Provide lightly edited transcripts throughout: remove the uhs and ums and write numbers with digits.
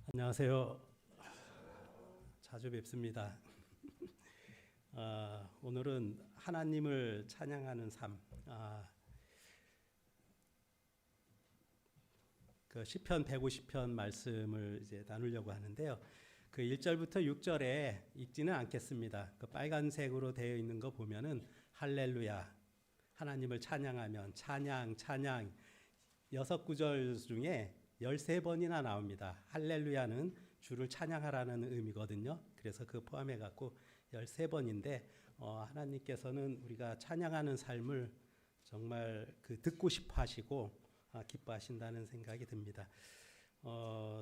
안녕하세요. 자주 뵙습니다. 오늘은 하나님을 찬양하는 삶, 그 시편 150편 말씀을 이제 나누려고 하는데요. 그 1절부터 6절에 읽지는 않겠습니다. 그 빨간색으로 되어 있는 거 보면은 할렐루야, 하나님을 찬양하면 찬양, 찬양 6구절 중에 13번이나 나옵니다. 할렐루야는 주를 찬양하라는 의미거든요. 그래서 그 포함해 갖고 13번인데 하나님께서는 우리가 찬양하는 삶을 정말 듣고 싶어 하시고 기뻐하신다는 생각이 듭니다.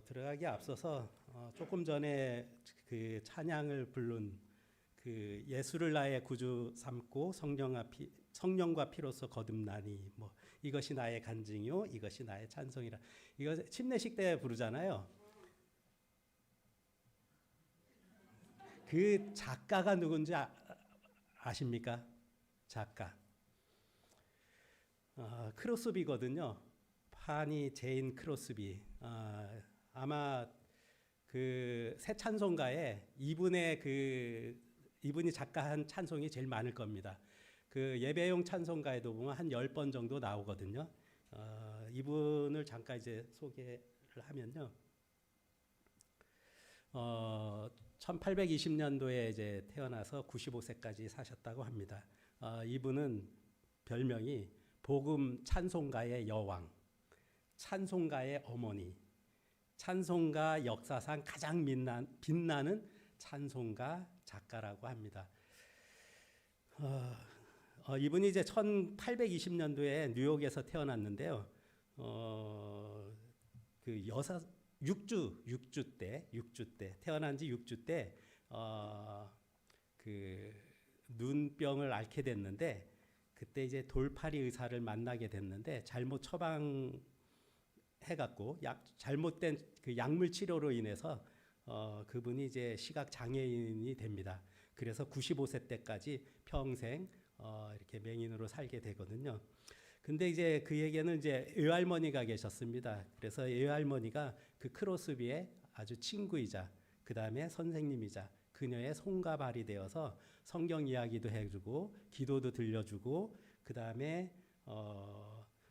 들어가기 앞서서 조금 전에 그 찬양을 부른 그 예수를 나의 구주 삼고 성령과 피로써 거듭나니 뭐 이것이 나의 간증이요 이것이 나의 찬송이라. 이거 침례식 때 부르잖아요. 그 작가가 누군지 아십니까? 작가 크로스비거든요. 파니 제인 크로스비. 아마 그 새 찬송가에 이분이 작가한 찬송이 제일 많을 겁니다. 그 예배용 찬송가에도 보면 한 10번 정도 나오거든요. 이분을 잠깐 이제 소개를 하면요. 1820년도에 이제 태어나서 95세까지 사셨다고 합니다. 이분은 별명이 복음 찬송가의 여왕, 찬송가의 어머니, 찬송가 역사상 가장 빛나는 찬송가 작가라고 합니다. 이분이 이제 1820년도에 뉴욕에서 태어났는데요. 그 여사 6주 때 태어난 지 6주 때 그 눈병을 앓게 됐는데 그때 이제 돌팔이 의사를 만나게 됐는데 잘못 처방해 갖고 잘못된 그 약물 치료로 인해서 그분이 이제 시각 장애인이 됩니다. 그래서 95세 때까지 평생 이렇게 맹인으로 살게 되거든요. 근데 이제 그에게는 이제 외할머니가 계셨습니다. 그래서 외할머니가 그 크로스비의 아주 친구이자 그 다음에 선생님이자 그녀의 손과 발이 되어서 성경 이야기도 해주고 기도도 들려주고 그 다음에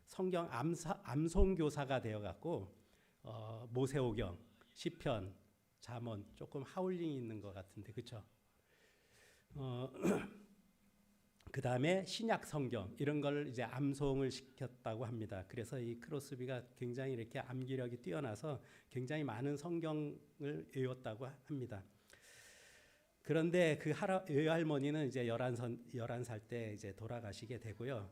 성경 암송교사가 되어갖고 모세오경, 시편, 잠언 조금 하울링이 있는 것 같은데 그렇죠? 그 다음에 신약 성경 이런 걸 이제 암송을 시켰다고 합니다. 그래서 이 크로스비가 굉장히 이렇게 암기력이 뛰어나서 굉장히 많은 성경을 외웠다고 합니다. 그런데 그 외할머니는 이제 11살 때 이제 돌아가시게 되고요.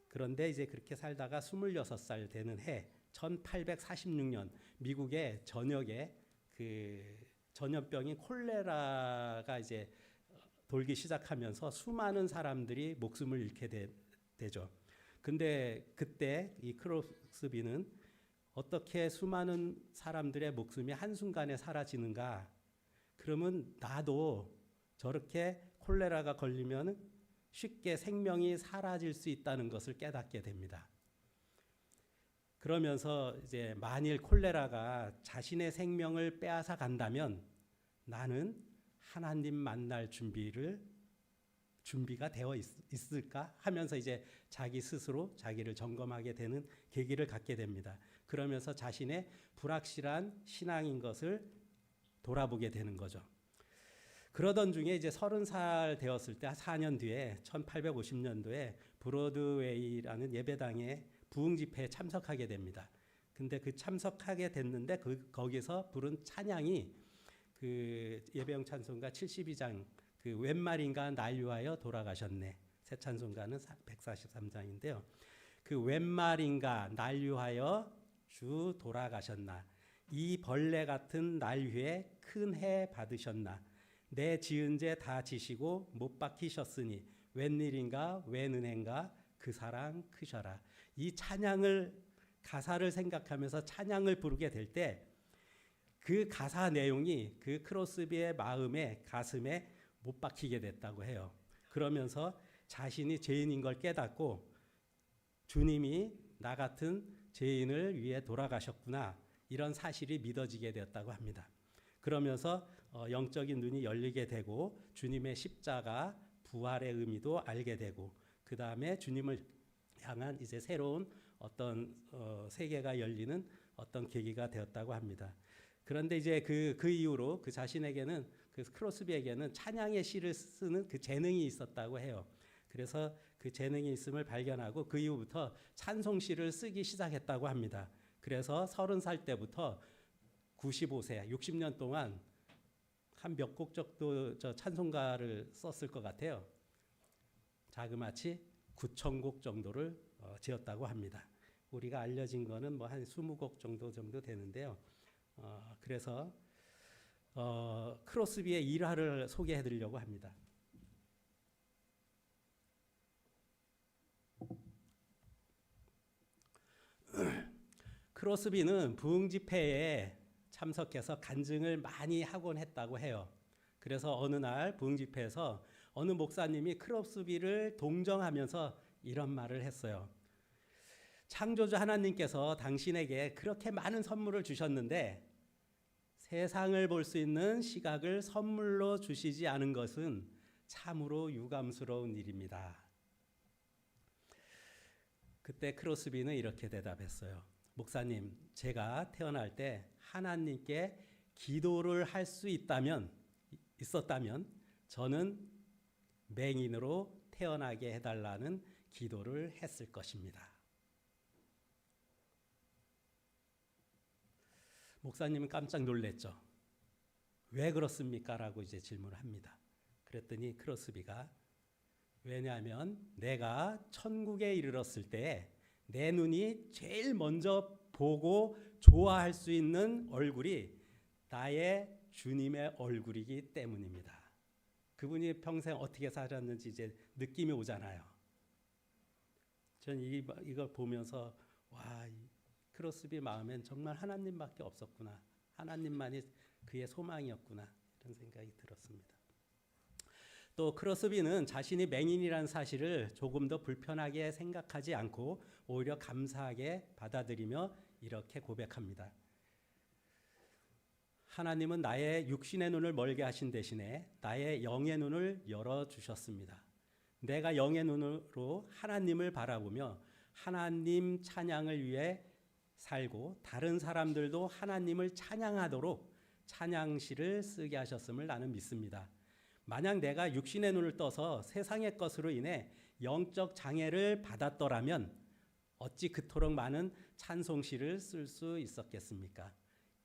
그런데 이제 그렇게 살다가 26살 되는 해 1846년 미국의 전역에 그 전염병인 콜레라가 이제 돌기 시작하면서 수많은 사람들이 목숨을 잃게 되죠. 근데 그때 이 크로스비는 어떻게 수많은 사람들의 목숨이 한순간에 사라지는가? 그러면 나도 저렇게 콜레라가 걸리면 쉽게 생명이 사라질 수 있다는 것을 깨닫게 됩니다. 그러면서 이제 만일 콜레라가 자신의 생명을 빼앗아 간다면 나는 하나님 만날 준비가 되어 있을까 하면서 이제 자기 스스로 자기를 점검하게 되는 계기를 갖게 됩니다. 그러면서 자신의 불확실한 신앙인 것을 돌아보게 되는 거죠. 그러던 중에 이제 30살 되었을 때 4년 뒤에 1850년도에 브로드웨이라는 예배당의 부흥 집회에 참석하게 됩니다. 근데 그 참석하게 됐는데 거기서 부른 찬양이 그 예배용 찬송가 72장 그 웬 말인가 날 위하여 돌아가셨네. 새 찬송가는 143장인데요. 그 웬 말인가 날 위하여 주 돌아가셨나. 이 벌레 같은 날 위에 큰 해 받으셨나. 내 지은 죄 다 지시고 못 박히셨으니 웬일인가 웬 은혜인가 그 사랑 크셔라. 이 찬양을 가사를 생각하면서 찬양을 부르게 될 때 그 가사 내용이 그 크로스비의 마음에 가슴에 못 박히게 됐다고 해요. 그러면서 자신이 죄인인 걸 깨닫고 주님이 나 같은 죄인을 위해 돌아가셨구나. 이런 사실이 믿어지게 되었다고 합니다. 그러면서 영적인 눈이 열리게 되고 주님의 십자가 부활의 의미도 알게 되고 그 다음에 주님을 향한 이제 새로운 어떤 세계가 열리는 어떤 계기가 되었다고 합니다. 그런데 이제 그 이후로 그 자신에게는 그 크로스비에게는 찬양의 시를 쓰는 그 재능이 있었다고 해요. 그래서 그 재능이 있음을 발견하고 그 이후부터 찬송시를 쓰기 시작했다고 합니다. 그래서 30살 때부터 95세, 60년 동안 한 몇 곡 정도 저 찬송가를 썼을 것 같아요. 자그마치 9,000곡 정도를 지었다고 합니다. 우리가 알려진 거는 뭐 한 20곡 정도 되는데요. 그래서 크로스비의 일화를 소개해 드리려고 합니다. 크로스비는 부흥 집회에 참석해서 간증을 많이 하곤 했다고 해요. 그래서 어느 날 부흥 집회에서 어느 목사님이 크로스비를 동정하면서 이런 말을 했어요. 창조주 하나님께서 당신에게 그렇게 많은 선물을 주셨는데 세상을 볼 수 있는 시각을 선물로 주시지 않은 것은 참으로 유감스러운 일입니다. 그때 크로스비는 이렇게 대답했어요. 목사님, 제가 태어날 때 하나님께 기도를 할 수 있었다면 저는 맹인으로 태어나게 해달라는 기도를 했을 것입니다. 목사님은 깜짝 놀랐죠. 왜 그렇습니까? 라고 이제 질문을 합니다. 그랬더니 크로스비가 왜냐하면 내가 천국에 이르렀을 때 내 눈이 제일 먼저 보고 좋아할 수 있는 얼굴이 나의 주님의 얼굴이기 때문입니다. 그분이 평생 어떻게 살았는지 이제 느낌이 오잖아요. 전 이걸 보면서 와, 크로스비 마음엔 정말 하나님밖에 없었구나. 하나님만이 그의 소망이었구나. 이런 생각이 들었습니다. 또 크로스비는 자신이 맹인이라는 사실을 조금 더 불편하게 생각하지 않고 오히려 감사하게 받아들이며 이렇게 고백합니다. 하나님은 나의 육신의 눈을 멀게 하신 대신에 나의 영의 눈을 열어주셨습니다. 내가 영의 눈으로 하나님을 바라보며 하나님 찬양을 위해 살고 다른 사람들도 하나님을 찬양하도록 찬양시를 쓰게 하셨음을 나는 믿습니다. 만약 내가 육신의 눈을 떠서 세상의 것으로 인해 영적 장애를 받았더라면 어찌 그토록 많은 찬송시를 쓸 수 있었겠습니까?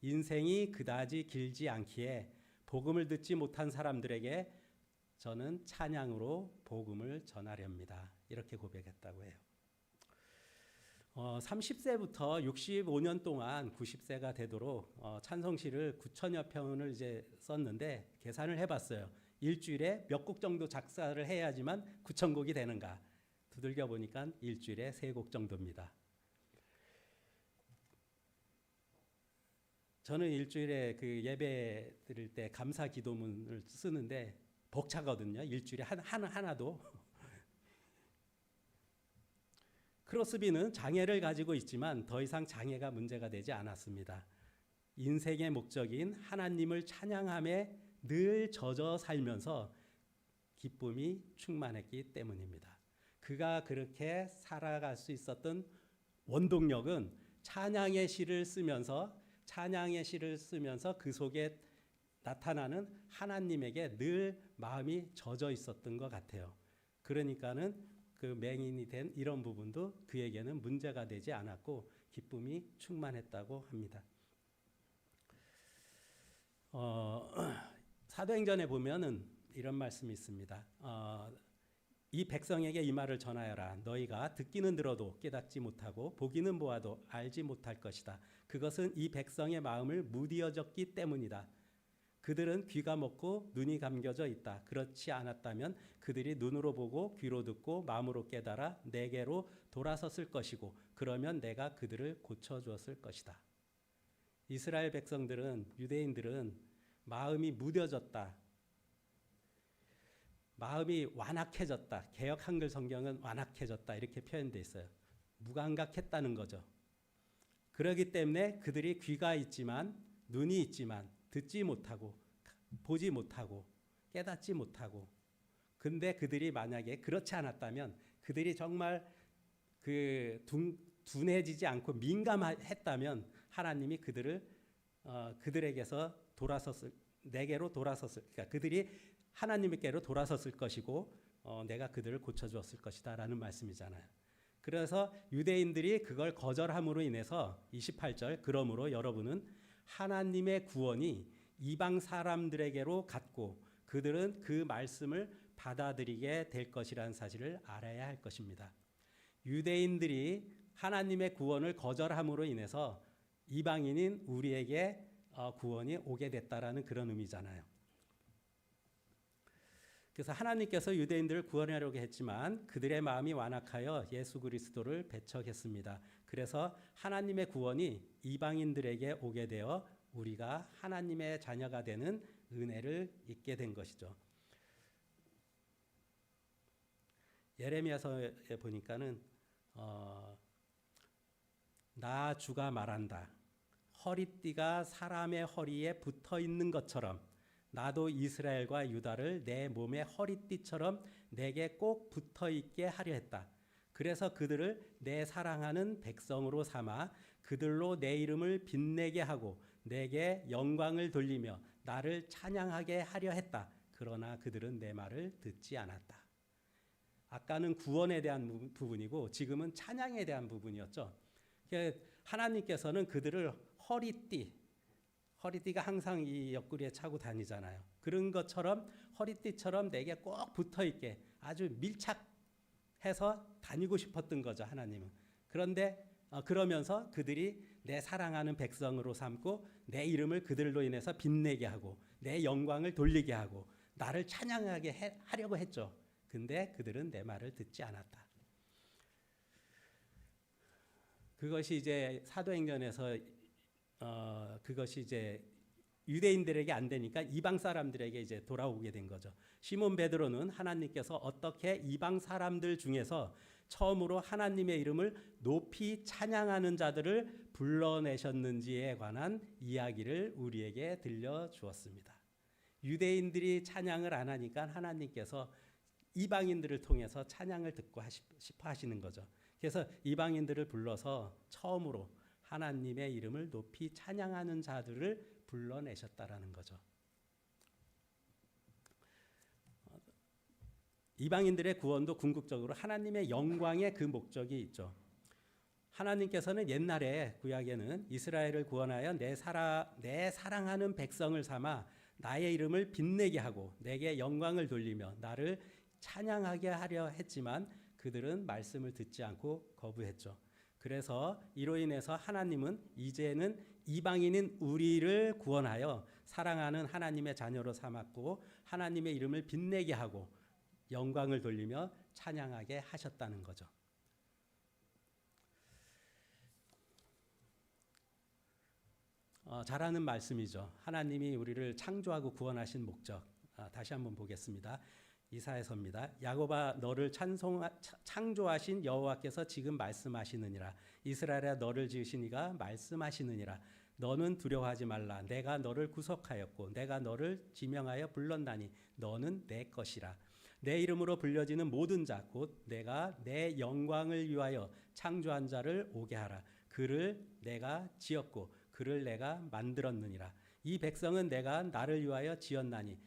인생이 그다지 길지 않기에 복음을 듣지 못한 사람들에게 저는 찬양으로 복음을 전하렵니다. 이렇게 고백했다고 해요. 30세부터 65년 동안 90세가 되도록 찬송시를 9천여 편을 이제 썼는데 계산을 해봤어요. 일주일에 몇 곡 정도 작사를 해야지만 9,000곡이 되는가? 두들겨 보니까 일주일에 3곡 정도입니다. 저는 일주일에 그 예배 드릴 때 감사 기도문을 쓰는데 벅차거든요. 일주일에 하나도. 크로스비는 장애를 가지고 있지만 더 이상 장애가 문제가 되지 않았습니다. 인생의 목적인 하나님을 찬양함에 늘 젖어 살면서 기쁨이 충만했기 때문입니다. 그가 그렇게 살아갈 수 있었던 원동력은 찬양의 시를 쓰면서 그 속에 나타나는 하나님에게 늘 마음이 젖어 있었던 것 같아요. 그러니까는 그 맹인이 된 이런 부분도 그에게는 문제가 되지 않았고 기쁨이 충만했다고 합니다. 사도행전에 보면은 이런 말씀이 있습니다. 이 백성에게 이 말을 전하여라. 너희가 듣기는 들어도 깨닫지 못하고 보기는 보아도 알지 못할 것이다. 그것은 이 백성의 마음을 무디어졌기 때문이다. 그들은 귀가 먹고 눈이 감겨져 있다. 그렇지 않았다면 그들이 눈으로 보고 귀로 듣고 마음으로 깨달아 내게로 돌아섰을 것이고 그러면 내가 그들을 고쳐주었을 것이다. 이스라엘 백성들은 유대인들은 마음이 무뎌졌다. 마음이 완악해졌다. 개역 한글 성경은 완악해졌다 이렇게 표현되어 있어요. 무감각했다는 거죠. 그러기 때문에 그들이 귀가 있지만 눈이 있지만 듣지 못하고 보지 못하고 깨닫지 못하고, 근데 그들이 만약에 그렇지 않았다면, 그들이 정말 둔해지지 않고 민감했다면 하나님이 그들에게서 내게로 돌아섰을, 그러니까 그들이 하나님께로 돌아섰을 것이고 내가 그들을 고쳐주었을 것이다라는 말씀이잖아요. 그래서 유대인들이 그걸 거절함으로 인해서 28절, 그러므로 여러분은 하나님의 구원이 이방 사람들에게로 갔고 그들은 그 말씀을 받아들이게 될 것이라는 사실을 알아야 할 것입니다. 유대인들이 하나님의 구원을 거절함으로 인해서 이방인인 우리에게 구원이 오게 됐다라는 그런 의미잖아요. 그래서 하나님께서 유대인들을 구원하려고 했지만 그들의 마음이 완악하여 예수 그리스도를 배척했습니다. 그래서 하나님의 구원이 이방인들에게 오게 되어 우리가 하나님의 자녀가 되는 은혜를 입게 된 것이죠. 예레미야서에 보니까는 나 주가 말한다. 허리띠가 사람의 허리에 붙어 있는 것처럼 나도 이스라엘과 유다를 내 몸의 허리띠처럼 내게 꼭 붙어 있게 하려 했다. 그래서 그들을 내 사랑하는 백성으로 삼아 그들로 내 이름을 빛내게 하고 내게 영광을 돌리며 나를 찬양하게 하려 했다. 그러나 그들은 내 말을 듣지 않았다. 아까는 구원에 대한 부분이고 지금은 찬양에 대한 부분이었죠. 하나님께서는 그들을 허리띠가 항상 이 옆구리에 차고 다니잖아요. 그런 것처럼 허리띠처럼 내게 꼭 붙어있게 아주 밀착해서 다니고 싶었던 거죠, 하나님은. 그런데 그러면서 그들이 내 사랑하는 백성으로 삼고 내 이름을 그들로 인해서 빛내게 하고 내 영광을 돌리게 하고 나를 찬양하게 하려고 했죠. 근데 그들은 내 말을 듣지 않았다. 그것이 이제 사도행전에서 그것이 이제 유대인들에게 안 되니까 이방 사람들에게 이제 돌아오게 된 거죠. 시몬 베드로는 하나님께서 어떻게 이방 사람들 중에서 처음으로 하나님의 이름을 높이 찬양하는 자들을 불러내셨는지에 관한 이야기를 우리에게 들려주었습니다. 유대인들이 찬양을 안 하니까 하나님께서 이방인들을 통해서 찬양을 듣고 싶어 하시는 거죠. 그래서 이방인들을 불러서 처음으로 하나님의 이름을 높이 찬양하는 자들을 불러내셨다라는 거죠. 이방인들의 구원도 궁극적으로 하나님의 영광의 그 목적이 있죠. 하나님께서는 옛날에 구약에는 이스라엘을 구원하여 내 사랑하는 백성을 삼아 나의 이름을 빛내게 하고 내게 영광을 돌리며 나를 찬양하게 하려 했지만 그들은 말씀을 듣지 않고 거부했죠. 그래서 이로 인해서 하나님은 이제는 이방인인 우리를 구원하여 사랑하는 하나님의 자녀로 삼았고 하나님의 이름을 빛내게 하고 영광을 돌리며 찬양하게 하셨다는 거죠. 잘하는 말씀이죠. 하나님이 우리를 창조하고 구원하신 목적. 다시 한번 보겠습니다. 이사야서입니다. 야곱아 너를 창조하신 여호와께서 지금 말씀하시느니라. 이스라엘아 너를 지으신 이가 말씀하시느니라. 너는 두려워하지 말라. 내가 너를 구속하였고 내가 너를 지명하여 불렀나니 너는 내 것이라. 내 이름으로 불려지는 모든 자 곧 내가 내 영광을 위하여 창조한 자를 오게 하라. 그를 내가 지었고 그를 내가 만들었느니라. 이 백성은 내가 나를 위하여 지었나니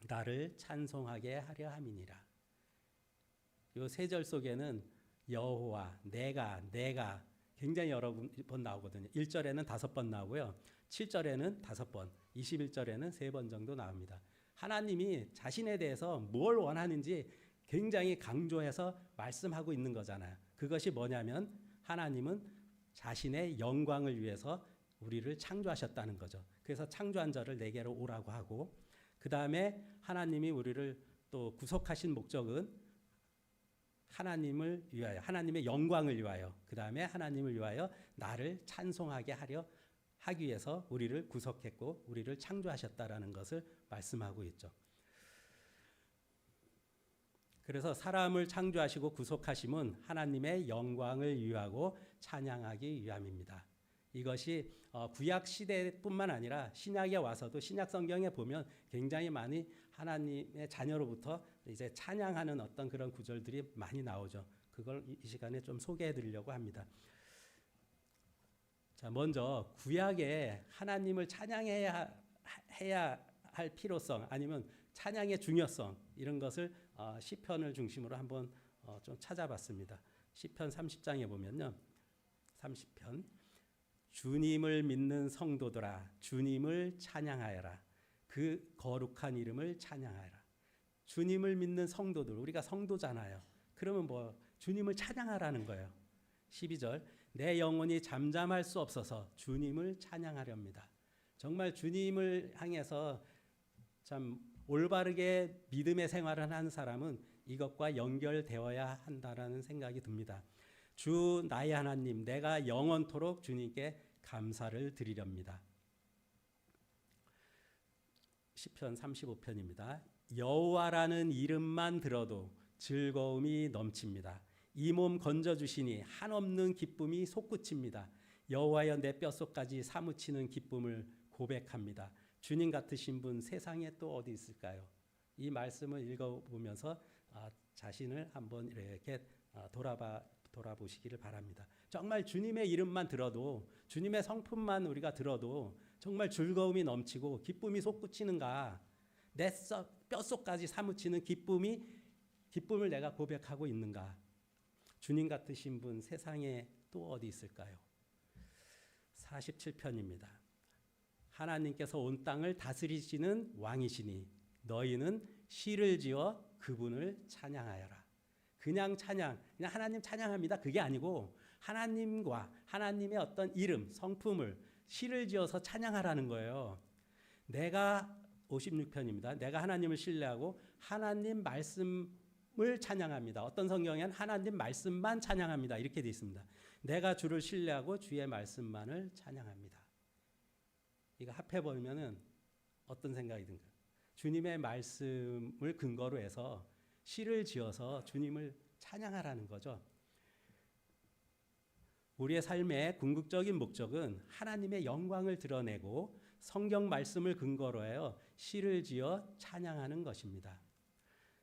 나를 찬송하게 하려 함이니라. 요 세 절 속에는 여호와, 내가 굉장히 여러 번 나오거든요. 1절에는 5번 나오고요. 7절에는 5번, 21절에는 3번 정도 나옵니다. 하나님이 자신에 대해서 뭘 원하는지 굉장히 강조해서 말씀하고 있는 거잖아요. 그것이 뭐냐면 하나님은 자신의 영광을 위해서 우리를 창조하셨다는 거죠. 그래서 창조한 자를 내게로 오라고 하고 그 다음에 하나님이 우리를 또 구속하신 목적은 하나님을 위하여, 하나님의 영광을 위하여, 그 다음에 하나님을 위하여 나를 찬송하게 하기 위해서 우리를 구속했고 우리를 창조하셨다라는 것을 말씀하고 있죠. 그래서 사람을 창조하시고 구속하심은 하나님의 영광을 위하고 찬양하기 위함입니다. 이것이 구약 시대뿐만 아니라 신약에 와서도 신약 성경에 보면 굉장히 많이 하나님의 자녀로부터 이제 찬양하는 어떤 그런 구절들이 많이 나오죠. 그걸 이 시간에 좀 소개해 드리려고 합니다. 자, 먼저 구약에 하나님을 찬양해야 할 필요성 아니면 찬양의 중요성 이런 것을 시편을 중심으로 한번 좀 찾아봤습니다. 시편 30장에 보면요. 30편 주님을 믿는 성도들아 주님을 찬양하여라. 그 거룩한 이름을 찬양하여라. 주님을 믿는 성도들 우리가 성도잖아요. 그러면 뭐 주님을 찬양하라는 거예요. 12절 내 영혼이 잠잠할 수 없어서 주님을 찬양하렵니다. 정말 주님을 향해서 참 올바르게 믿음의 생활을 하는 사람은 이것과 연결되어야 한다라는 생각이 듭니다. 주 나의 하나님 내가 영원토록 주님께 감사를 드리렵니다. 시편 35편입니다. 여호와라는 이름만 들어도 즐거움이 넘칩니다. 이 몸 건져주시니 한없는 기쁨이 솟구칩니다. 여호와여 내 뼛속까지 사무치는 기쁨을 고백합니다. 주님 같으신 분 세상에 또 어디 있을까요? 이 말씀을 읽어보면서 자신을 한번 이렇게 돌아보시기를 바랍니다. 정말 주님의 이름만 들어도 주님의 성품만 우리가 들어도 정말 즐거움이 넘치고 기쁨이 솟구치는가 내 뼛속까지 사무치는 기쁨을 내가 고백하고 있는가 주님 같으신 분 세상에 또 어디 있을까요? 47편입니다. 하나님께서 온 땅을 다스리시는 왕이시니 너희는 시를 지어 그분을 찬양하여라. 그냥 하나님 찬양합니다. 그게 아니고 하나님과 하나님의 어떤 이름, 성품을 시를 지어서 찬양하라는 거예요. 내가 56편입니다. 내가 하나님을 신뢰하고 하나님 말씀을 찬양합니다. 어떤 성경에는 하나님 말씀만 찬양합니다. 이렇게 되어 있습니다. 내가 주를 신뢰하고 주의 말씀만을 찬양합니다. 이거 합해보면은 어떤 생각이 든가요? 주님의 말씀을 근거로 해서 시를 지어서 주님을 찬양하라는 거죠. 우리의 삶의 궁극적인 목적은 하나님의 영광을 드러내고 성경 말씀을 근거로 하여 시를 지어 찬양하는 것입니다.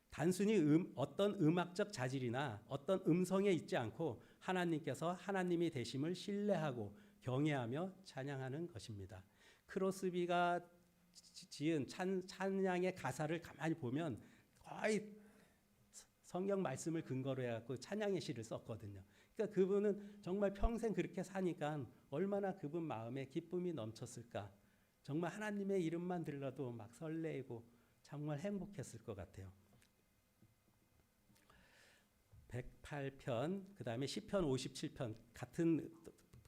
단순히 어떤 음악적 자질이나 어떤 음성에 있지 않고 하나님께서 하나님이 되심을 신뢰하고 경외하며 찬양하는 것입니다. 크로스비가 지은 찬양의 가사를 가만히 보면 거의 성경 말씀을 근거로 해갖고 찬양의 시를 썼거든요. 그러니까 그분은 정말 평생 그렇게 사니까 얼마나 그분 마음에 기쁨이 넘쳤을까. 정말 하나님의 이름만 들러도 막 설레이고 정말 행복했을 것 같아요. 108편, 그 다음에 시편 57편 같은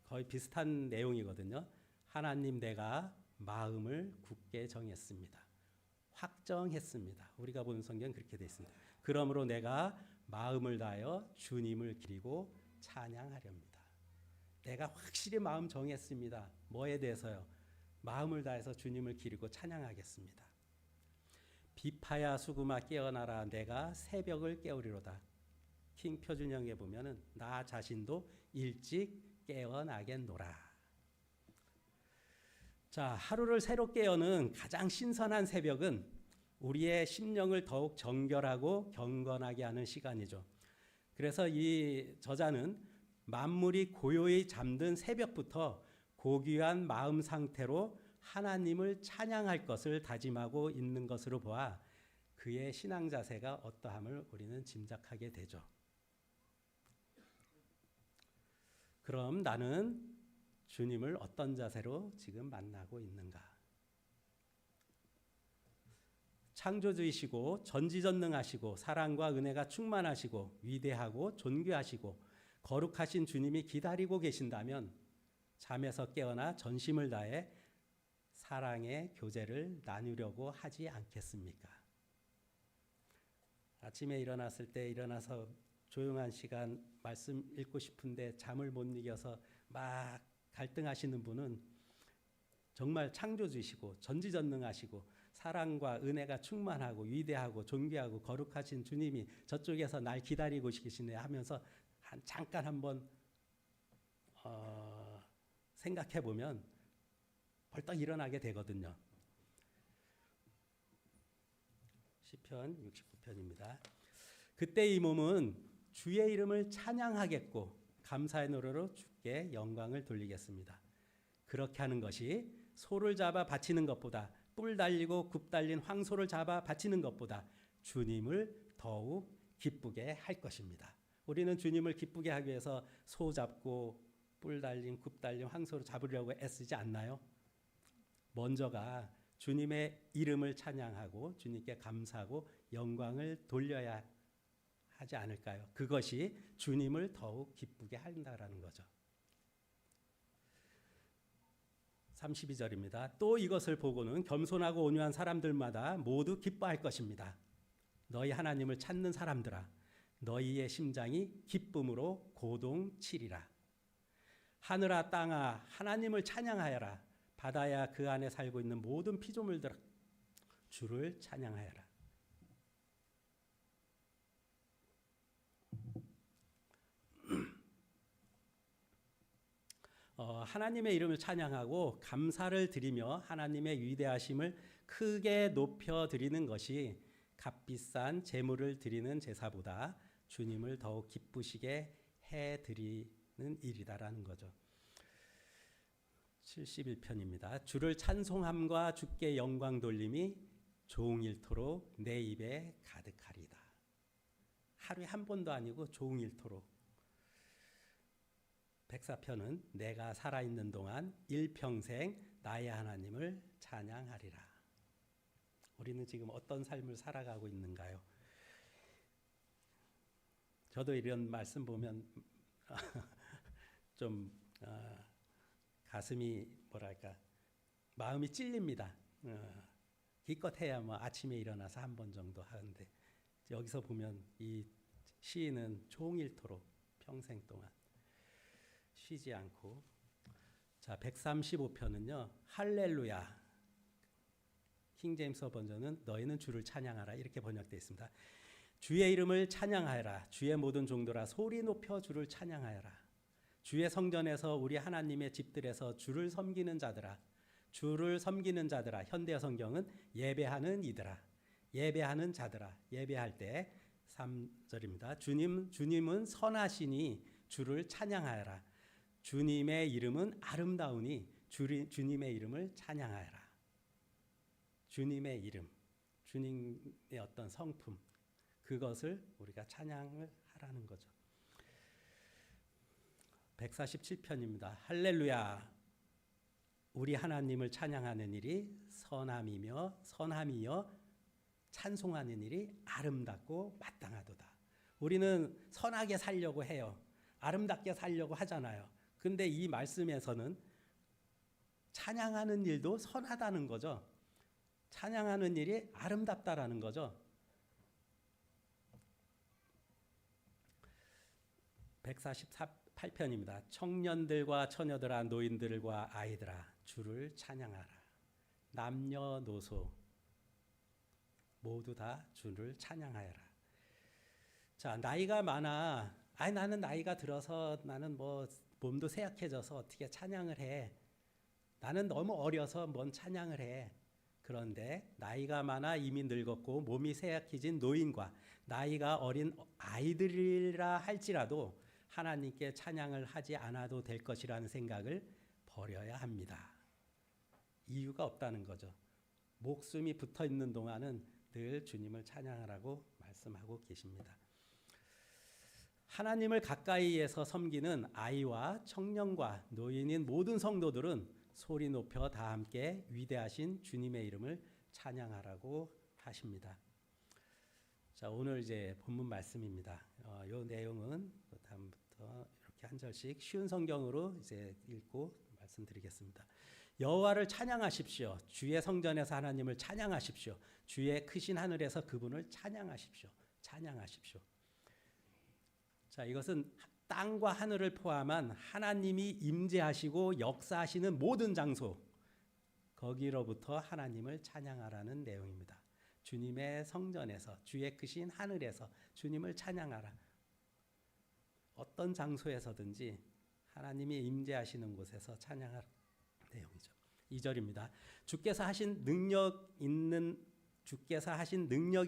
거의 비슷한 내용이거든요. 하나님 내가 마음을 굳게 정했습니다. 확정했습니다. 우리가 보는 성경 그렇게 되어 있습니다. 그러므로 내가 마음을 다하여 주님을 기리고 찬양하렵니다. 내가 확실히 마음 정했습니다. 뭐에 대해서요? 마음을 다해서 주님을 기리고 찬양하겠습니다. 비파야 수구마 깨어나라 내가 새벽을 깨우리로다. 킹 표준형에 보면은 나 자신도 일찍 깨어나겠노라. 자, 하루를 새롭게 여는 가장 신선한 새벽은 우리의 심령을 더욱 정결하고 경건하게 하는 시간이죠. 그래서 이 저자는 만물이 고요히 잠든 새벽부터 고귀한 마음 상태로 하나님을 찬양할 것을 다짐하고 있는 것으로 보아 그의 신앙 자세가 어떠함을 우리는 짐작하게 되죠. 그럼 나는 주님을 어떤 자세로 지금 만나고 있는가? 창조주이시고 전지전능하시고 사랑과 은혜가 충만하시고 위대하고 존귀하시고 거룩하신 주님이 기다리고 계신다면 잠에서 깨어나 전심을 다해 사랑의 교제를 나누려고 하지 않겠습니까? 아침에 일어났을 때 일어나서 조용한 시간 말씀 읽고 싶은데 잠을 못 이겨서 막 갈등하시는 분은 정말 창조주시고 전지전능하시고 사랑과 은혜가 충만하고 위대하고 존귀하고 거룩하신 주님이 저쪽에서 날 기다리고 계시네 하면서 잠깐 한번 생각해 보면 벌떡 일어나게 되거든요. 시편 69편입니다. 그때 이 몸은 주의 이름을 찬양하겠고 감사의 노래로 주께 영광을 돌리겠습니다. 그렇게 하는 것이 소를 잡아 바치는 것보다, 뿔 달리고 굽 달린 황소를 잡아 바치는 것보다 주님을 더욱 기쁘게 할 것입니다. 우리는 주님을 기쁘게 하기 위해서 소 잡고 뿔 달린 굽 달린 황소를 잡으려고 애쓰지 않나요? 먼저가 주님의 이름을 찬양하고 주님께 감사하고 영광을 돌려야 하지 않을까요? 그것이 주님을 더욱 기쁘게 한다라는 거죠. 32절입니다. 또 이것을 보고는 겸손하고 온유한 사람들마다 모두 기뻐할 것입니다. 너희 하나님을 찾는 사람들아, 너희의 심장이 기쁨으로 고동치리라. 하늘아 땅아 하나님을 찬양하여라. 바다야 그 안에 살고 있는 모든 피조물들아 주를 찬양하여라. 하나님의 이름을 찬양하고 감사를 드리며 하나님의 위대하심을 크게 높여드리는 것이 값비싼 제물을 드리는 제사보다 주님을 더욱 기쁘시게 해드리는 일이다라는 거죠. 71편입니다. 주를 찬송함과 주께 영광 돌림이 종일토록 내 입에 가득하리다. 하루에 한 번도 아니고 종일토록. 104편은 내가 살아있는 동안 일평생 나의 하나님을 찬양하리라. 우리는 지금 어떤 삶을 살아가고 있는가요? 저도 이런 말씀 보면 좀 가슴이 뭐랄까 마음이 찔립니다. 기껏해야 뭐 아침에 일어나서 한 번 정도 하는데 여기서 보면 이 시인은 종일토록 평생 동안 쉬지 않고. 자, 135편은요. 할렐루야. 킹제임스 버전은 너희는 주를 찬양하라 이렇게 번역되어 있습니다. 주의 이름을 찬양하여라. 주의 모든 종들아 소리 높여 주를 찬양하여라. 주의 성전에서 우리 하나님의 집들에서 주를 섬기는 자들아, 주를 섬기는 자들아. 현대 성경은 예배하는 이들아, 예배하는 자들아. 예배할 때 3절입니다. 주님은 선하시니 주를 찬양하여라. 주님의 이름은 아름다우니 주님의 이름을 찬양하여라. 주님의 이름, 주님의 어떤 성품, 그것을 우리가 찬양을 하라는 거죠. 147편입니다. 할렐루야. 우리 하나님을 찬양하는 일이 선함이며 찬송하는 일이 아름답고 마땅하도다. 우리는 선하게 살려고 해요. 아름답게 살려고 하잖아요. 근데 이 말씀에서는 찬양하는 일도 선하다는 거죠. 찬양하는 일이 아름답다라는 거죠. 148편입니다. 청년들과 처녀들아 노인들과 아이들아 주를 찬양하라. 남녀노소 모두 다 주를 찬양하여라. 자, 나이가 많아. 나는 나이가 들어서 나는 뭐 몸도 쇠약해져서 어떻게 찬양을 해. 나는 너무 어려서 뭔 찬양을 해. 그런데 나이가 많아 이미 늙었고 몸이 쇠약해진 노인과 나이가 어린 아이들이라 할지라도 하나님께 찬양을 하지 않아도 될 것이라는 생각을 버려야 합니다. 이유가 없다는 거죠. 목숨이 붙어 있는 동안은 늘 주님을 찬양하라고 말씀하고 계십니다. 하나님을 가까이에서 섬기는 아이와 청년과 노인인 모든 성도들은 소리 높여 다 함께 위대하신 주님의 이름을 찬양하라고 하십니다. 자, 오늘 이제 본문 말씀입니다. 이 내용은 다음부터 이렇게 한 절씩 쉬운 성경으로 이제 읽고 말씀드리겠습니다. 여호와를 찬양하십시오. 주의 성전에서 하나님을 찬양하십시오. 주의 크신 하늘에서 그분을 찬양하십시오. 찬양하십시오. 자, 이것은 땅과 하늘을 포함한 하나님이 임재하시고 역사하시는 모든 장소, 거기로부터 하나님을 찬양하라는 내용입니다. 주님의 성전에서, 주의 크신 하늘에서 주님을 찬양하라. 어떤 장소에서든지 하나님이 임재하시는 곳에서 찬양할 내용이죠. 2절입니다. 주께서 하신 능력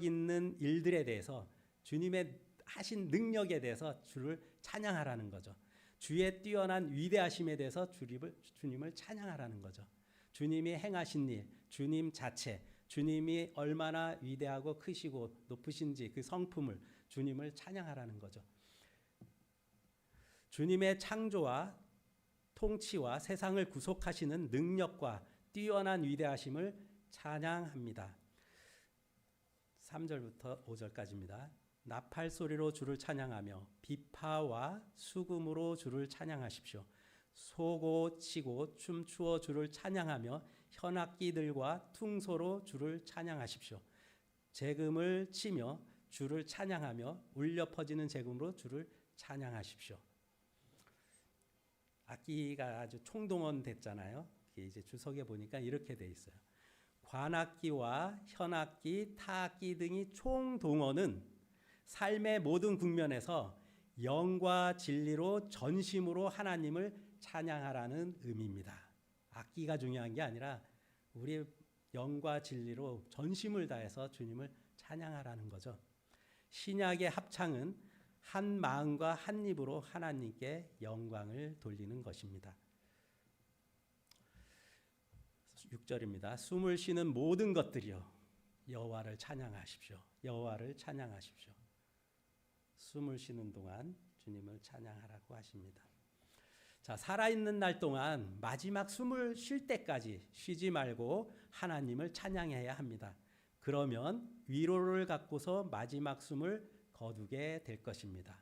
있는 일들에 대해서, 주님의 하신 능력에 대해서 주를 찬양하라는 거죠. 주의 뛰어난 위대하심에 대해서 주님을 찬양하라는 거죠. 주님이 행하신 일, 주님 자체, 주님이 얼마나 위대하고 크시고 높으신지 그 성품을, 주님을 찬양하라는 거죠. 주님의 창조와 통치와 세상을 구속하시는 능력과 뛰어난 위대하심을 찬양합니다. 3절부터 5절까지입니다. 나팔 소리로 주를 찬양하며 비파와 수금으로 주를 찬양하십시오. 소고 치고 춤추어 주를 찬양하며 현악기들과 퉁소로 주를 찬양하십시오. 재금을 치며 주를 찬양하며 울려 퍼지는 재금으로 주를 찬양하십시오. 악기가 아주 총동원 됐잖아요. 이제 주석에 보니까 이렇게 돼 있어요. 관악기와 현악기, 타악기 등이 총동원은 삶의 모든 국면에서 영과 진리로 전심으로 하나님을 찬양하라는 의미입니다. 악기가 중요한 게 아니라 우리 영과 진리로 전심을 다해서 주님을 찬양하라는 거죠. 신약의 합창은 한 마음과 한 입으로 하나님께 영광을 돌리는 것입니다. 6절입니다. 숨을 쉬는 모든 것들이여 여호와를 찬양하십시오. 여호와를 찬양하십시오. 숨을 쉬는 동안 주님을 찬양하라고 하십니다. 자, 살아있는 날 동안 마지막 숨을 쉴 때까지 쉬지 말고 하나님을 찬양해야 합니다. 그러면 위로를 갖고서 마지막 숨을 거두게 될 것입니다.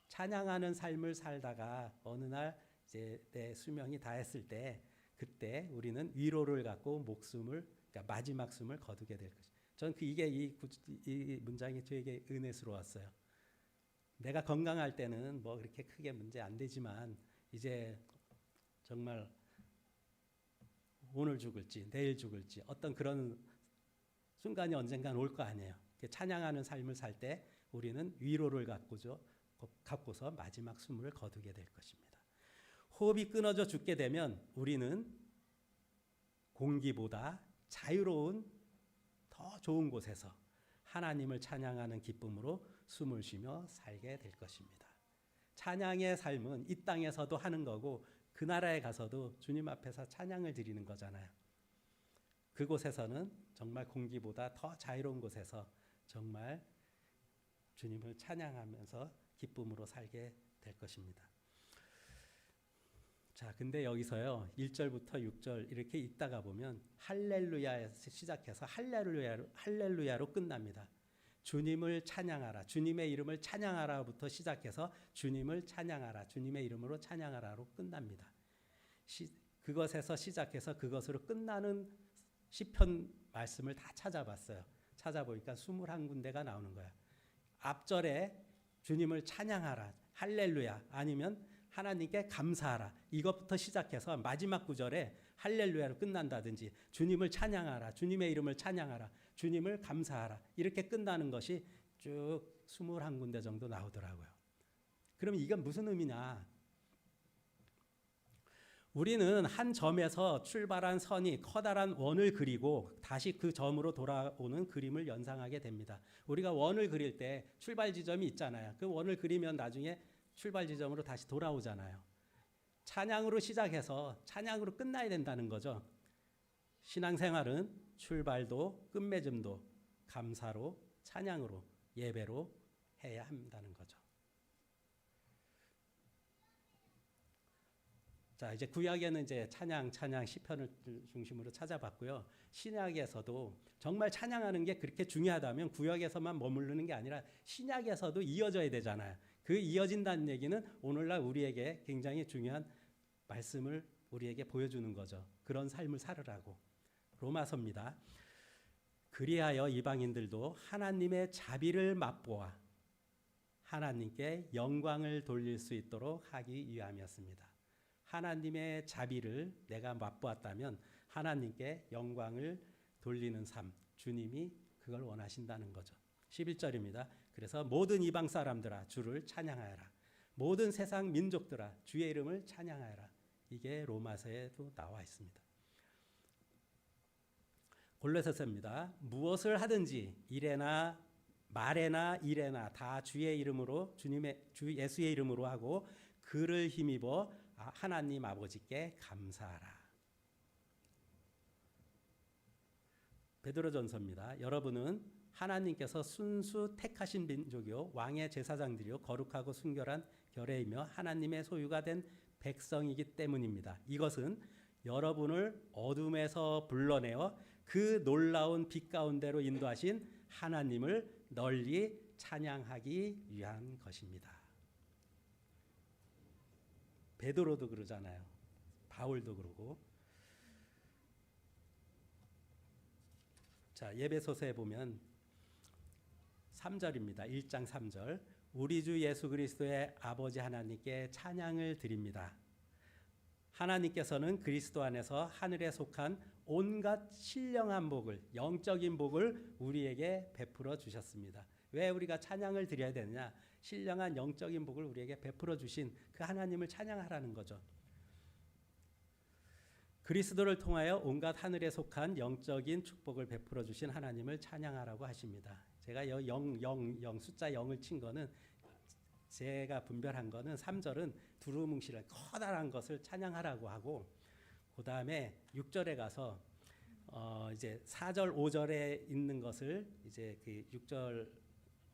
찬양하는 삶을 살다가 어느 날 이제 내 수명이 다했을 때, 그때 우리는 위로를 갖고 그러니까 마지막 숨을 거두게 될 것입니다. 저는 이 문장이 저에게 은혜스러웠어요. 내가 건강할 때는 뭐 그렇게 크게 문제 안 되지만 이제 정말 오늘 죽을지 내일 죽을지 어떤 그런 순간이 언젠간 올 거 아니에요. 찬양하는 삶을 살 때 우리는 위로를 갖고서 마지막 숨을 거두게 될 것입니다. 호흡이 끊어져 죽게 되면 우리는 공기보다 자유로운 더 좋은 곳에서 하나님을 찬양하는 기쁨으로 숨을 쉬며 살게 될 것입니다. 찬양의 삶은 이 땅에서도 하는 거고 그 나라에 가서도 주님 앞에서 찬양을 드리는 거잖아요. 그곳에서는 정말 공기보다 더 자유로운 곳에서 정말 주님을 찬양하면서 기쁨으로 살게 될 것입니다. 자, 근데 여기서요 1절부터 6절 이렇게 읽다가 보면 할렐루야에서 시작해서 할렐루야로 끝납니다. 주님을 찬양하라, 주님의 이름을 찬양하라부터 시작해서 주님을 찬양하라, 주님의 이름으로 찬양하라로 끝납니다. 그것에서 시작해서 그것으로 끝나는 시편 말씀을 다 찾아봤어요. 찾아보니까 21군데가 나오는 거예요. 앞절에 주님을 찬양하라, 할렐루야, 아니면 하나님께 감사하라, 이것부터 시작해서 마지막 구절에 할렐루야로 끝난다든지 주님을 찬양하라, 주님의 이름을 찬양하라, 주님을 감사하라, 이렇게 끝나는 것이 쭉 21군데 정도 나오더라고요. 그럼 이건 무슨 의미냐? 우리는 한 점에서 출발한 선이 커다란 원을 그리고 다시 그 점으로 돌아오는 그림을 연상하게 됩니다. 우리가 원을 그릴 때 출발 지점이 있잖아요. 그 원을 그리면 나중에 출발 지점으로 다시 돌아오잖아요. 찬양으로 시작해서 찬양으로 끝나야 된다는 거죠. 신앙생활은 출발도 끝맺음도 감사로, 찬양으로, 예배로 해야 한다는 거죠. 자, 이제 구약에는 이제 찬양 시편을 중심으로 찾아봤고요. 신약에서도 정말 찬양하는 게 그렇게 중요하다면 구약에서만 머무르는 게 아니라 신약에서도 이어져야 되잖아요. 그 이어진다는 얘기는 오늘날 우리에게 굉장히 중요한 말씀을 우리에게 보여주는 거죠. 그런 삶을 살으라고. 로마서입니다. 그리하여 이방인들도 하나님의 자비를 맛보아 하나님께 영광을 돌릴 수 있도록 하기 위함이었습니다. 하나님의 자비를 내가 맛보았다면 하나님께 영광을 돌리는 삶, 주님이 그걸 원하신다는 거죠. 11절입니다. 그래서 모든 이방 사람들아 주를 찬양하여라. 모든 세상 민족들아 주의 이름을 찬양하여라. 이게 로마서에도 나와 있습니다. 골로새서입니다. 무엇을 하든지 일에나 말에나 일에나 다 주의 이름으로 주 예수의 이름으로 하고 그를 힘입어 하나님 아버지께 감사하라. 베드로전서입니다. 여러분은 하나님께서 순수 택하신 민족이요 왕의 제사장들이요 거룩하고 순결한 결례이며 하나님의 소유가 된 백성이기 때문입니다. 이것은 여러분을 어둠에서 불러내어 그 놀라운 빛 가운데로 인도하신 하나님을 널리 찬양하기 위한 것입니다. 베드로도 그러잖아요. 바울도 그러고. 자, 에베소서에 보면 3절입니다. 1장 3절. 우리 주 예수 그리스도의 아버지 하나님께 찬양을 드립니다. 하나님께서는 그리스도 안에서 하늘에 속한 온갖 신령한 복을, 영적인 복을 우리에게 베풀어 주셨습니다. 왜 우리가 찬양을 드려야 되느냐? 신령한 영적인 복을 우리에게 베풀어 주신 그 하나님을 찬양하라는 거죠. 그리스도를 통하여 온갖 하늘에 속한 영적인 축복을 베풀어 주신 하나님을 찬양하라고 하십니다. 제가 영 숫자 0을 친 거는 제가 분별한 거는 3절은 두루뭉실한 커다란 것을 찬양하라고 하고 그 다음에 6절에 가서 이제 4절 5절에 있는 것을 이제 그 6절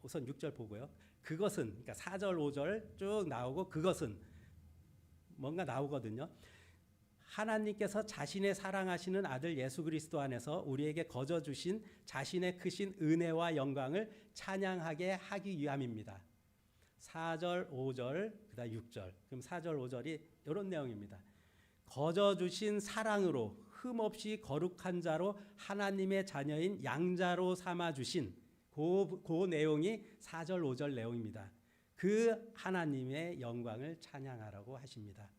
우선 6절 보고요. 그것은 그러니까 4절 5절 쭉 나오고 그것은 뭔가 나오거든요. 하나님께서 자신의 사랑하시는 아들 예수 그리스도 안에서 우리에게 거저 주신 자신의 크신 은혜와 영광을 찬양하게 하기 위함입니다. 4절, 5절, 그다음 6절. 그럼 4절, 5절이 이런 내용입니다. 거저 주신 사랑으로 흠없이 거룩한 자로 하나님의 자녀인 양자로 삼아 주신 그 내용이 4절, 5절 내용입니다. 그 하나님의 영광을 찬양하라고 하십니다.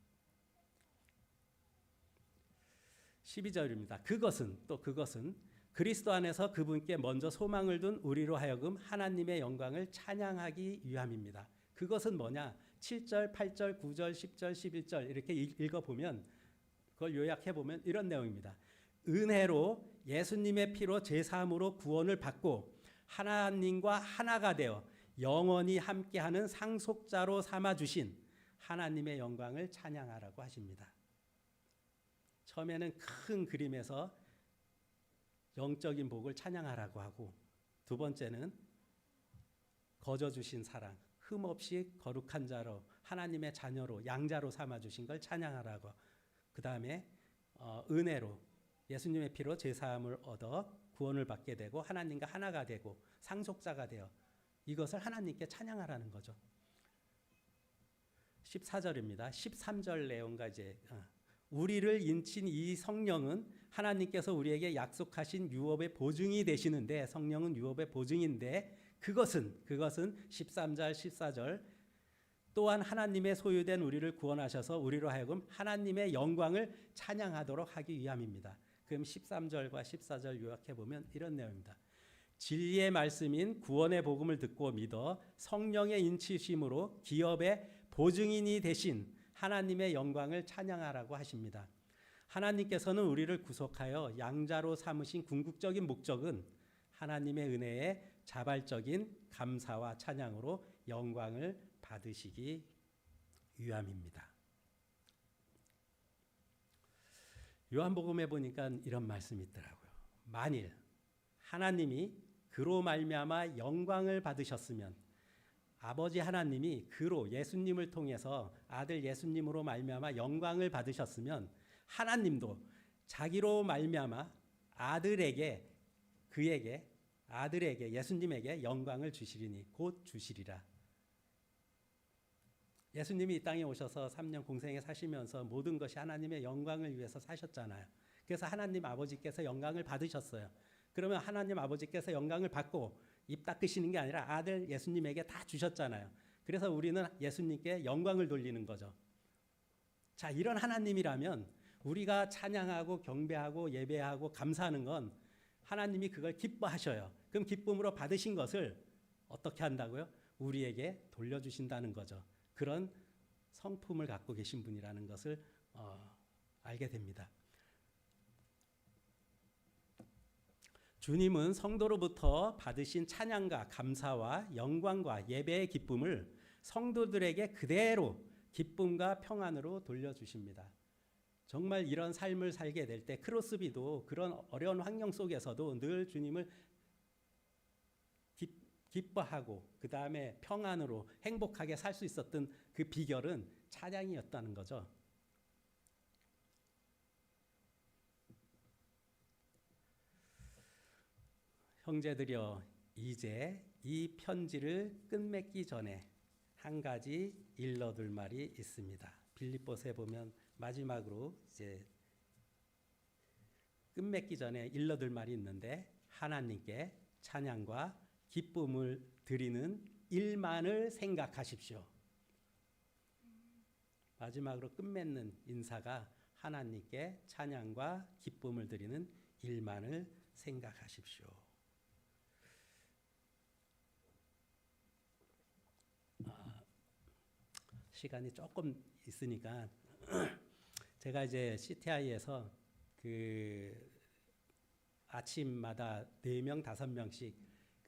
12절입니다. 그것은 그리스도 안에서 그분께 먼저 소망을 둔 우리로 하여금 하나님의 영광을 찬양하기 위함입니다. 그것은 뭐냐? 7절, 8절, 9절, 10절, 11절 이렇게 읽어보면 그걸 요약해보면 이런 내용입니다. 은혜로 예수님의 피로 제사함으로 구원을 받고 하나님과 하나가 되어 영원히 함께하는 상속자로 삼아주신 하나님의 영광을 찬양하라고 하십니다. 처음에는 큰 그림에서 영적인 복을 찬양하라고 하고 두 번째는 거저 주신 사랑, 흠없이 거룩한 자로 하나님의 자녀로 양자로 삼아주신 걸 찬양하라고 그 다음에 은혜로 예수님의 피로 제사함을 얻어 구원을 받게 되고 하나님과 하나가 되고 상속자가 되어 이것을 하나님께 찬양하라는 거죠. 14절입니다. 13절 내용과 이제 우리를 인친 이 성령은 하나님께서 우리에게 약속하신 유업의 보증이 되시는데 성령은 유업의 보증인데 그것은 13절 14절 또한 하나님의 소유된 우리를 구원하셔서 우리로 하여금 하나님의 영광을 찬양하도록 하기 위함입니다. 그럼 13절과 14절 요약해 보면 이런 내용입니다. 진리의 말씀인 구원의 복음을 듣고 믿어 성령의 인치심으로 기업의 보증인이 되신 하나님의 영광을 찬양하라고 하십니다. 하나님께서는 우리를 구속하여 양자로 삼으신 궁극적인 목적은 하나님의 은혜에 자발적인 감사와 찬양으로 영광을 받으시기 위함입니다. 요한복음에 보니까 이런 말씀이 있더라고요. 만일 하나님이 그로 말미암아 영광을 받으셨으면 아버지 하나님이 그로 예수님을 통해서 아들 예수님으로 말미암아 영광을 받으셨으면 하나님도 자기로 말미암아 아들에게 예수님에게 영광을 주시리니 곧 주시리라. 예수님이 이 땅에 오셔서 3년 공생에 사시면서 모든 것이 하나님의 영광을 위해서 사셨잖아요. 그래서 하나님 아버지께서 영광을 받으셨어요. 그러면 하나님 아버지께서 영광을 받고 입 닦으시는 게 아니라 아들 예수님에게 다 주셨잖아요. 그래서 우리는 예수님께 영광을 돌리는 거죠. 자, 이런 하나님이라면 우리가 찬양하고 경배하고 예배하고 감사하는 건 하나님이 그걸 기뻐하셔요. 그럼 기쁨으로 받으신 것을 어떻게 한다고요? 우리에게 돌려주신다는 거죠. 그런 성품을 갖고 계신 분이라는 것을 알게 됩니다. 주님은 성도로부터 받으신 찬양과 감사와 영광과 예배의 기쁨을 성도들에게 그대로 기쁨과 평안으로 돌려주십니다. 정말 이런 삶을 살게 될 때 크로스비도 그런 어려운 환경 속에서도 늘 주님을 기뻐하고 그 다음에 평안으로 행복하게 살 수 있었던 그 비결은 찬양이었다는 거죠. 형제들이여, 이제 이 편지를 끝맺기 전에 한 가지 일러둘 말이 있습니다. 빌립보서에 보면 마지막으로 이제 끝맺기 전에 일러둘 말이 있는데, 하나님께 찬양과 기쁨을 드리는 일만을 생각하십시오. 마지막으로 끝맺는 인사가 하나님께 찬양과 기쁨을 드리는 일만을 생각하십시오. 시간이 조금 있으니까 제가 이제 CTI에서 그 아침마다 4명, 5명씩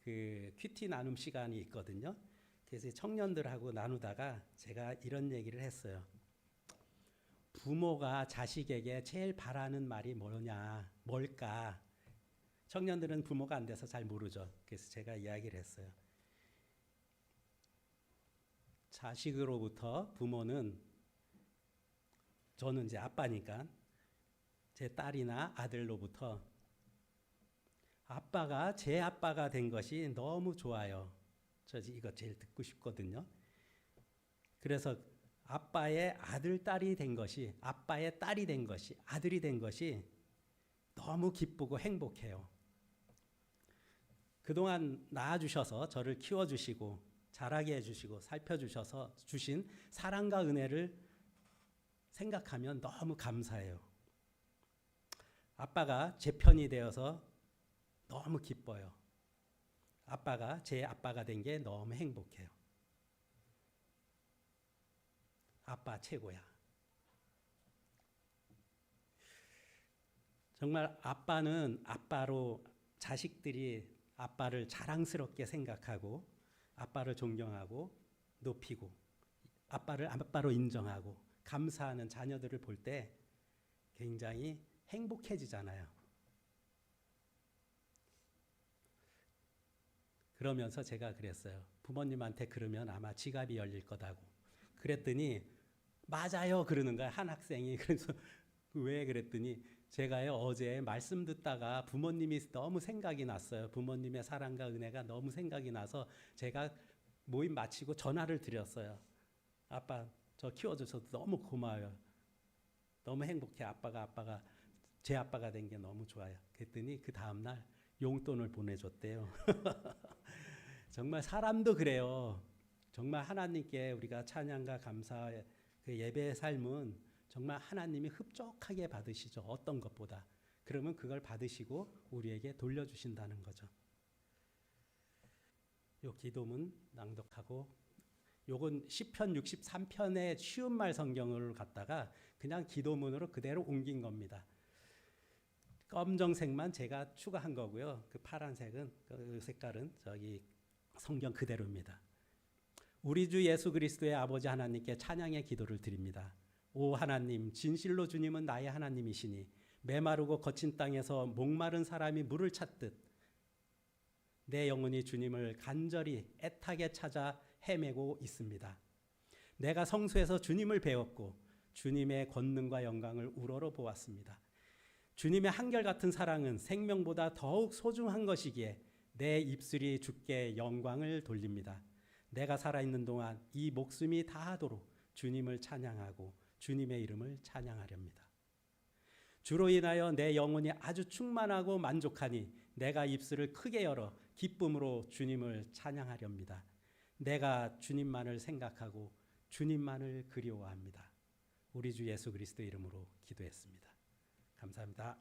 그 큐티 나눔 시간이 있거든요. 그래서 청년들하고 나누다가 제가 이런 얘기를 했어요. 부모가 자식에게 제일 바라는 말이 뭘까? 청년들은 부모가 안 돼서 잘 모르죠. 그래서 제가 이야기를 했어요. 자식으로부터 부모는, 저는 이제 아빠니까 제 딸이나 아들로부터 아빠가 제 아빠가 된 것이 너무 좋아요. 저 이거 제일 듣고 싶거든요. 그래서 아빠의 아들, 딸이 된 것이, 아빠의 딸이 된 것이, 아들이 된 것이 너무 기쁘고 행복해요. 그동안 낳아주셔서 저를 키워주시고 자라게 해주시고 살펴주셔서 주신 사랑과 은혜를 생각하면 너무 감사해요. 아빠가 제 편이 되어서 너무 기뻐요. 아빠가 제 아빠가 된 게 너무 행복해요. 아빠 최고야. 정말 아빠는 아빠로 자식들이 아빠를 자랑스럽게 생각하고 아빠를 존경하고 높이고 아빠를 아빠로 인정하고 감사하는 자녀들을 볼 때 굉장히 행복해지잖아요. 그러면서 제가 그랬어요. 부모님한테 그러면 아마 지갑이 열릴 거다고. 그랬더니 맞아요 그러는 거야, 한 학생이. 그래서 왜 그랬더니 제가요 어제 말씀 듣다가 부모님이 너무 생각이 났어요. 부모님의 사랑과 은혜가 너무 생각이 나서 제가 모임 마치고 전화를 드렸어요. 아빠 저 키워줘서 너무 고마워요. 너무 행복해. 아빠가 제 아빠가 된 게 너무 좋아요. 그랬더니 그 다음날 용돈을 보내줬대요. 정말 사람도 그래요. 정말 하나님께 우리가 찬양과 감사의 그 예배의 삶은 정말 하나님이 흡족하게 받으시죠. 어떤 것보다. 그러면 그걸 받으시고 우리에게 돌려주신다는 거죠. 요 기도문 낭독하고, 요건 시편 63편의 쉬운 말 성경을 갖다가 그냥 기도문으로 그대로 옮긴 겁니다. 검정색만 제가 추가한 거고요. 그 파란색은, 그 색깔은 저기 성경 그대로입니다. 우리 주 예수 그리스도의 아버지 하나님께 찬양의 기도를 드립니다. 오 하나님, 진실로 주님은 나의 하나님이시니 메마르고 거친 땅에서 목마른 사람이 물을 찾듯 내 영혼이 주님을 간절히 애타게 찾아 헤매고 있습니다. 내가 성수에서 주님을 배웠고 주님의 권능과 영광을 우러러 보았습니다. 주님의 한결같은 사랑은 생명보다 더욱 소중한 것이기에 내 입술이 주께 영광을 돌립니다. 내가 살아있는 동안 이 목숨이 다하도록 주님을 찬양하고 주님의 이름을 찬양하렵니다. 주로 인하여 내 영혼이 아주 충만하고 만족하니 내가 입술을 크게 열어 기쁨으로 주님을 찬양하렵니다. 내가 주님만을 생각하고 주님만을 그리워합니다. 우리 주 예수 그리스도 이름으로 기도했습니다. 감사합니다.